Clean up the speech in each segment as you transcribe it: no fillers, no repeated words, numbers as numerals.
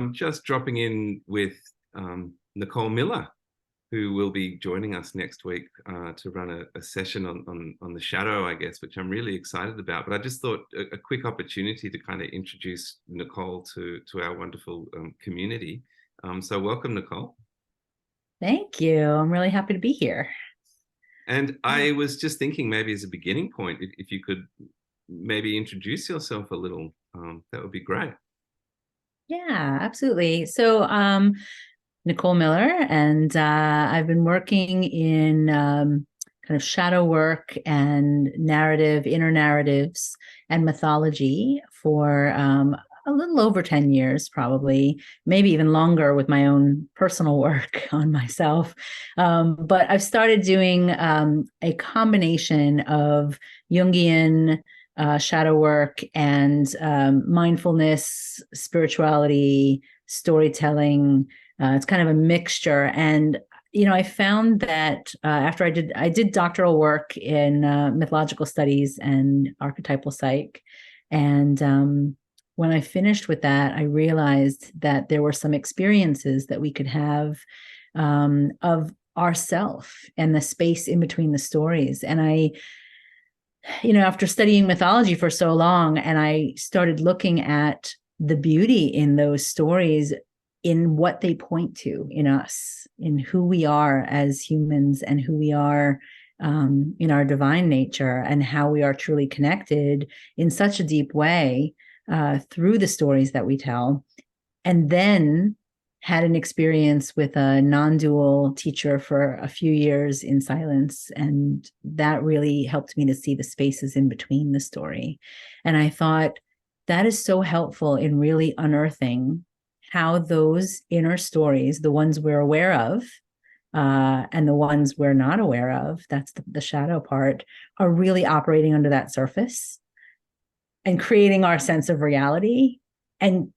I'm just dropping in with Nicole Miller, who will be joining us next week to run a session on the shadow, I guess, which I'm really excited about. But I just thought a quick opportunity to kind of introduce Nicole to our wonderful community. So welcome, Nicole. Thank you. I'm really happy to be here. And I was just thinking maybe as a beginning point, if you could maybe introduce yourself a little, that would be great. Yeah, absolutely. Nicole Miller, and I've been working in kind of shadow work and narrative, inner narratives, and mythology for a little over 10 years, probably, maybe even longer with my own personal work on myself. But I've started doing a combination of Jungian shadow work and mindfulness, spirituality, storytelling. It's kind of a mixture. And I found that after I did doctoral work in mythological studies and archetypal psych, and when I finished with that, I realized that there were some experiences that we could have of ourself and the space in between the stories. And after studying mythology for so long, and I started looking at the beauty in those stories, in what they point to in us, in who we are as humans and who we are in our divine nature, and how we are truly connected in such a deep way through the stories that we tell. And then had an experience with a non-dual teacher for a few years in silence. And that really helped me to see the spaces in between the story. And I thought that is so helpful in really unearthing how those inner stories, the ones we're aware of, and the ones we're not aware of, that's the shadow part, are really operating under that surface and creating our sense of reality. And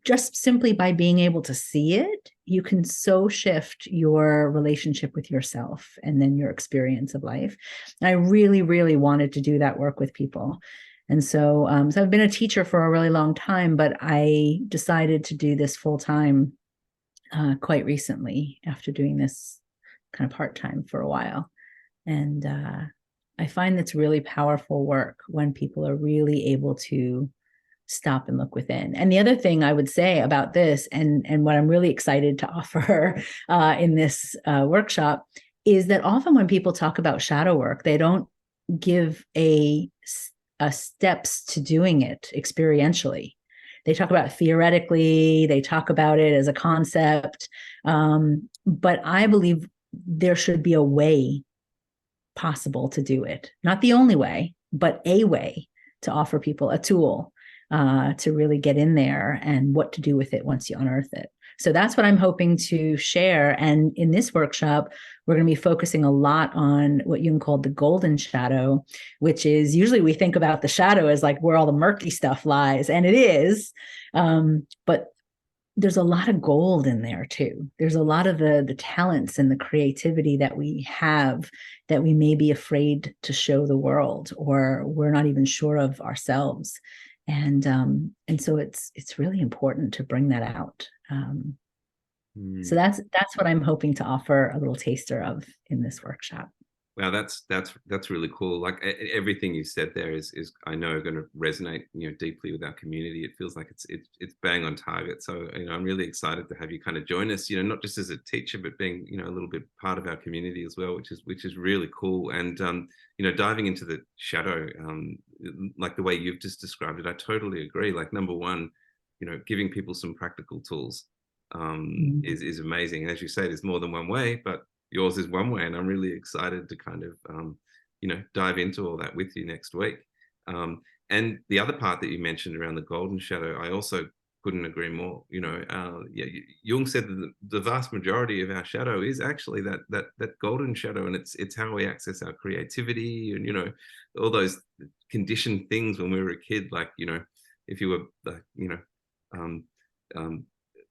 just simply by being able to see it, you can so shift your relationship with yourself and then your experience of life. And I really, really wanted to do that work with people. And so I've been a teacher for a really long time, but I decided to do this full time quite recently after doing this kind of part time for a while. And I find that's really powerful work when people are really able to stop and look within. And the other thing I would say about this, and what I'm really excited to offer in this workshop, is that often when people talk about shadow work, they don't give a steps to doing it experientially. They talk about theoretically, they talk about it as a concept, but I believe there should be a way possible to do it. Not the only way, but a way to offer people a tool to really get in there and what to do with it once you unearth it. So that's what I'm hoping to share. And in this workshop, we're going to be focusing a lot on what Jung called the golden shadow, which is usually we think about the shadow as like where all the murky stuff lies, and it is. But there's a lot of gold in there too. There's a lot of the talents and the creativity that we have that we may be afraid to show the world, or we're not even sure of ourselves. And so it's really important to bring that out. So that's what I'm hoping to offer a little taster of in this workshop. Wow, that's really cool. Like everything you said there is I know going to resonate deeply with our community. It feels like it's bang on target. So I'm really excited to have you kind of join us. Not just as a teacher, but being a little bit part of our community as well, which is really cool. And diving into the shadow, like the way you've just described it, I totally agree. Like number one, giving people some practical tools is amazing. And as you say, there's more than one way, but yours is one way, and I'm really excited to kind of dive into all that with you next week. And the other part that you mentioned around the golden shadow, I also couldn't agree more. Jung said that the vast majority of our shadow is actually that golden shadow, and it's how we access our creativity and all those conditioned things when we were a kid. Like if you were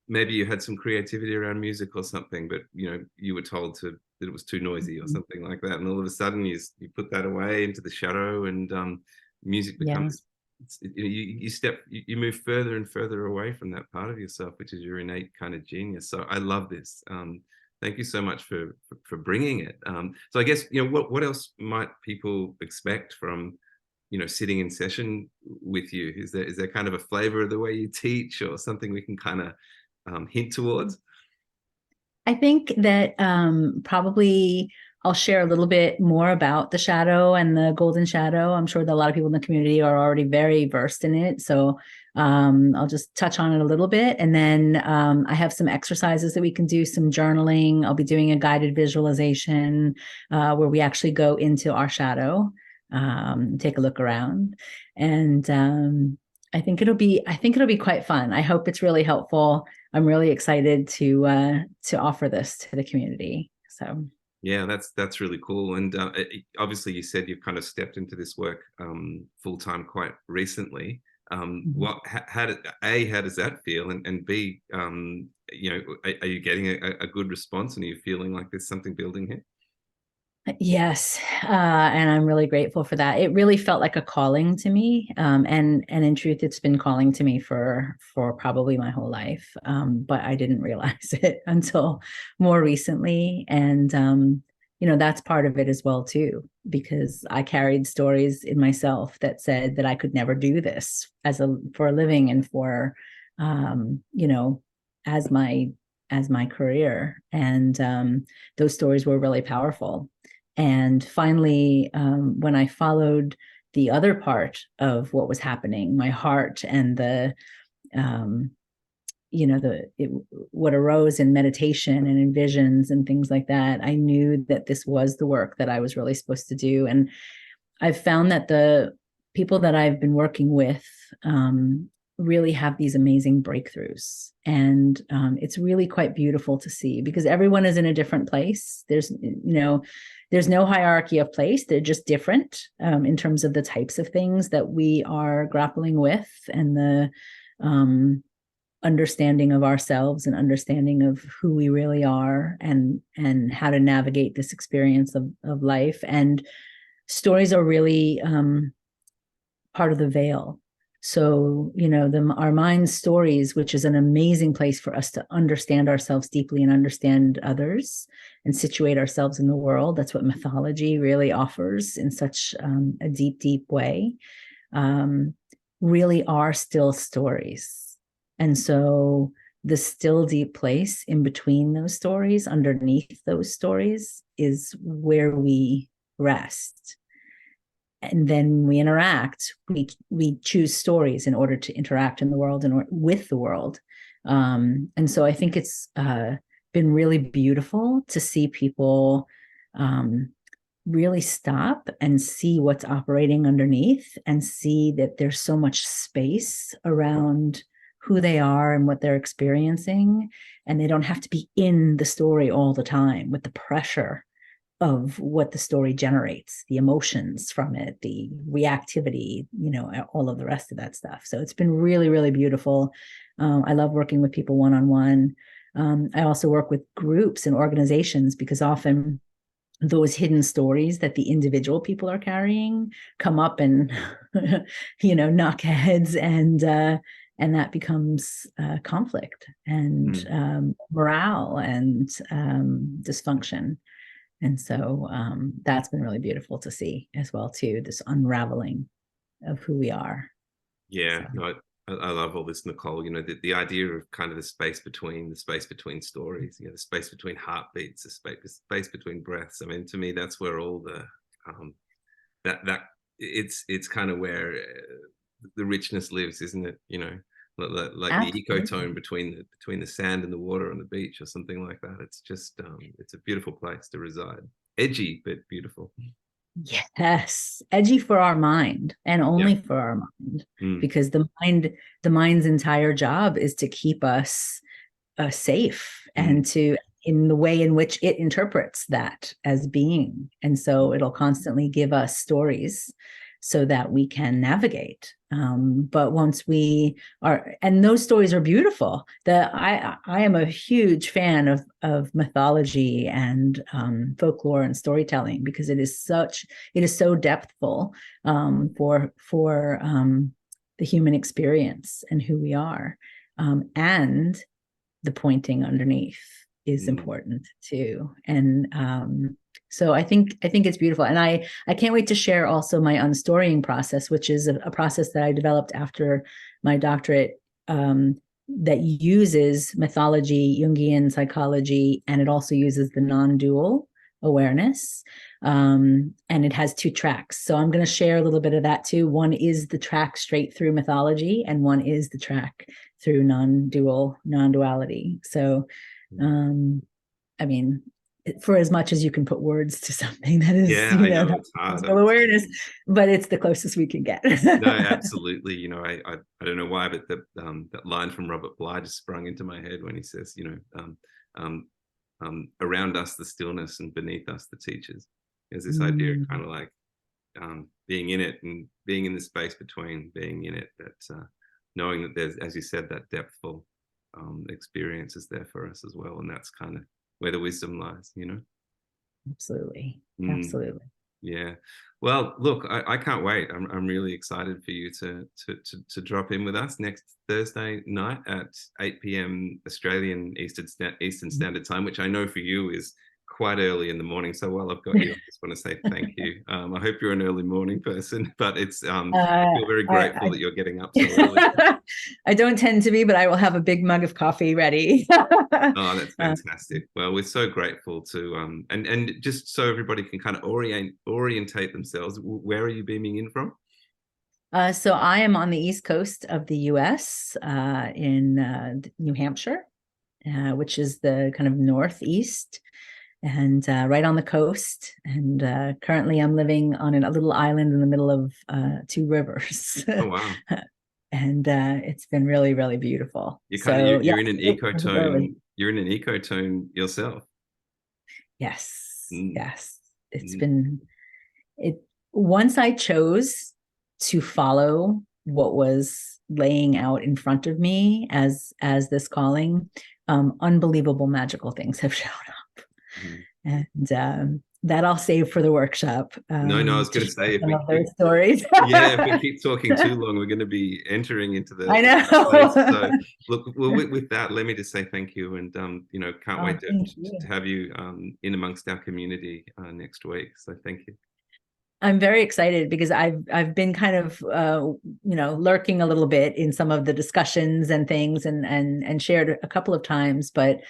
maybe you had some creativity around music or something, but you were told that it was too noisy or something like that, and all of a sudden you put that away into the shadow, and music becomes you move further and further away from that part of yourself, which is your innate kind of genius. So I love this. Thank you so much for bringing it. So I guess, what else might people expect from, sitting in session with you? Is there kind of a flavor of the way you teach, or something we can kind of hint towards? I think that probably I'll share a little bit more about the shadow and the golden shadow. I'm sure that a lot of people in the community are already very versed in it. So I'll just touch on it a little bit. And then I have some exercises that we can do, some journaling. I'll be doing a guided visualization where we actually go into our shadow, take a look around. And I think it'll be quite fun. I hope it's really helpful. I'm really excited to offer this to the community. So Yeah, that's really cool. And obviously, you said you've kind of stepped into this work full time quite recently. mhm. How does that feel? And B, are you getting a good response? And are you feeling like there's something building here? Yes, and I'm really grateful for that. It really felt like a calling to me, and in truth, it's been calling to me for probably my whole life. But I didn't realize it until more recently, and that's part of it as well too, because I carried stories in myself that said that I could never do this for a living and for, you know, as my career, and those stories were really powerful. And finally, when I followed the other part of what was happening, my heart and um, what arose in meditation and in visions and things like that, I knew that this was the work that I was really supposed to do. And I've found that the people that I've been working with really have these amazing breakthroughs. And it's really quite beautiful to see, because everyone is in a different place. There's no hierarchy of place. They're just different in terms of the types of things that we are grappling with, and the understanding of ourselves and understanding of who we really are, and how to navigate this experience of life. And stories are really part of the veil. So, our mind's stories, which is an amazing place for us to understand ourselves deeply and understand others and situate ourselves in the world. That's what mythology really offers in such a deep, deep way. Really are still stories. And so the still deep place in between those stories, underneath those stories, is where we rest. And then when we interact, we choose stories in order to interact in the world and with the world. And so I think it's been really beautiful to see people really stop and see what's operating underneath, and see that there's so much space around who they are and what they're experiencing. And they don't have to be in the story all the time with the pressure of what the story generates, the emotions from it, the reactivity, all of the rest of that stuff. So it's been really, really beautiful. I love working with people one-on-one. I also work with groups and organizations, because often those hidden stories that the individual people are carrying come up and knock heads, and that becomes conflict and Mm. morale and dysfunction. And so that's been really beautiful to see as well too, this unraveling of who we are. Yeah, So no, I love all this, Nicole. The idea of kind of the space between stories, the space between heartbeats, the space between breaths. I mean, to me, that's where all the that it's kind of where the richness lives, isn't it? Like the ecotone absolutely. between the sand and the water on the beach, or something like that. It's just it's a beautiful place to reside. Edgy but beautiful. Yes, edgy for our mind, and Yeah. only for our mind, Mm. because the mind's entire job is to keep us safe, Mm. and to in the way in which it interprets that as being. And so it'll constantly give us stories so that we can navigate. But once we are, and those stories are beautiful. I am a huge fan of mythology and folklore and storytelling, because it is so depthful for the human experience and who we are. And the pointing underneath is Mm. important too. And so I think it's beautiful. And I can't wait to share also my unstorying process, which is a process that I developed after my doctorate, that uses mythology, Jungian psychology, and it also uses the non-dual awareness. And it has two tracks. So I'm going to share a little bit of that too. One is the track straight through mythology, and one is the track through non-duality. So, I mean, for as much as you can put words to something that is, Yeah, I know that it's hard. awareness, but it's the closest we can get. No, absolutely. I don't know why, but that line from Robert Bly just sprung into my head when he says, around us the stillness and beneath us the teachers. There's this idea of kind of like being in it and being in the space between being in it. That knowing that there's, as you said, that depthful experience is there for us as well, and that's kind of where the wisdom lies. Absolutely. Mm. Absolutely. Yeah. Well, look, I can't wait. I'm really excited for you to drop in with us next Thursday night at 8 p.m. Australian Eastern Standard Time, which I know for you is quite early in the morning. So while I've got you, I just want to say thank you. I hope you're an early morning person, but I feel very grateful that you're getting up so early. I don't tend to be, but I will have a big mug of coffee ready. Oh, that's fantastic. Well, we're so grateful to and just so everybody can kind of orientate themselves, where are you beaming in from? So I am on the East Coast of the US, in New Hampshire, which is the kind of northeast, and right on the coast. And currently I'm living on a little island in the middle of two rivers. Oh wow. And it's been really, really beautiful. You're kind of So yeah, you're in an ecotone. You're in an ecotone yourself. yes, Mm, yes. It's mm. been it once I chose to follow what was laying out in front of me as this calling, unbelievable magical things have shown up. Mm. And that I'll save for the workshop, No, I was to going to say share some of those stories. yeah, if we keep talking too long, we're going to be entering into I the place. So, know. look, well, with that, let me just say thank you, and can't Oh, wait thank you. to have you in amongst our community next week. So, thank you. I'm very excited because I've been kind of lurking a little bit in some of the discussions and things, and shared a couple of times, but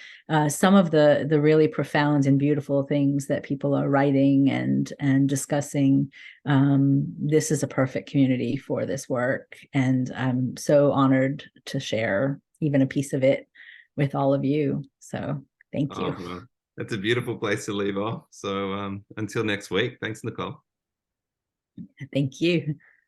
some of the really profound and beautiful things that people are writing and discussing. This is a perfect community for this work, and I'm so honored to share even a piece of it with all of you. So thank Oh you. well, that's a beautiful place to leave off. So, until next week, thanks, Nicole. Thank you.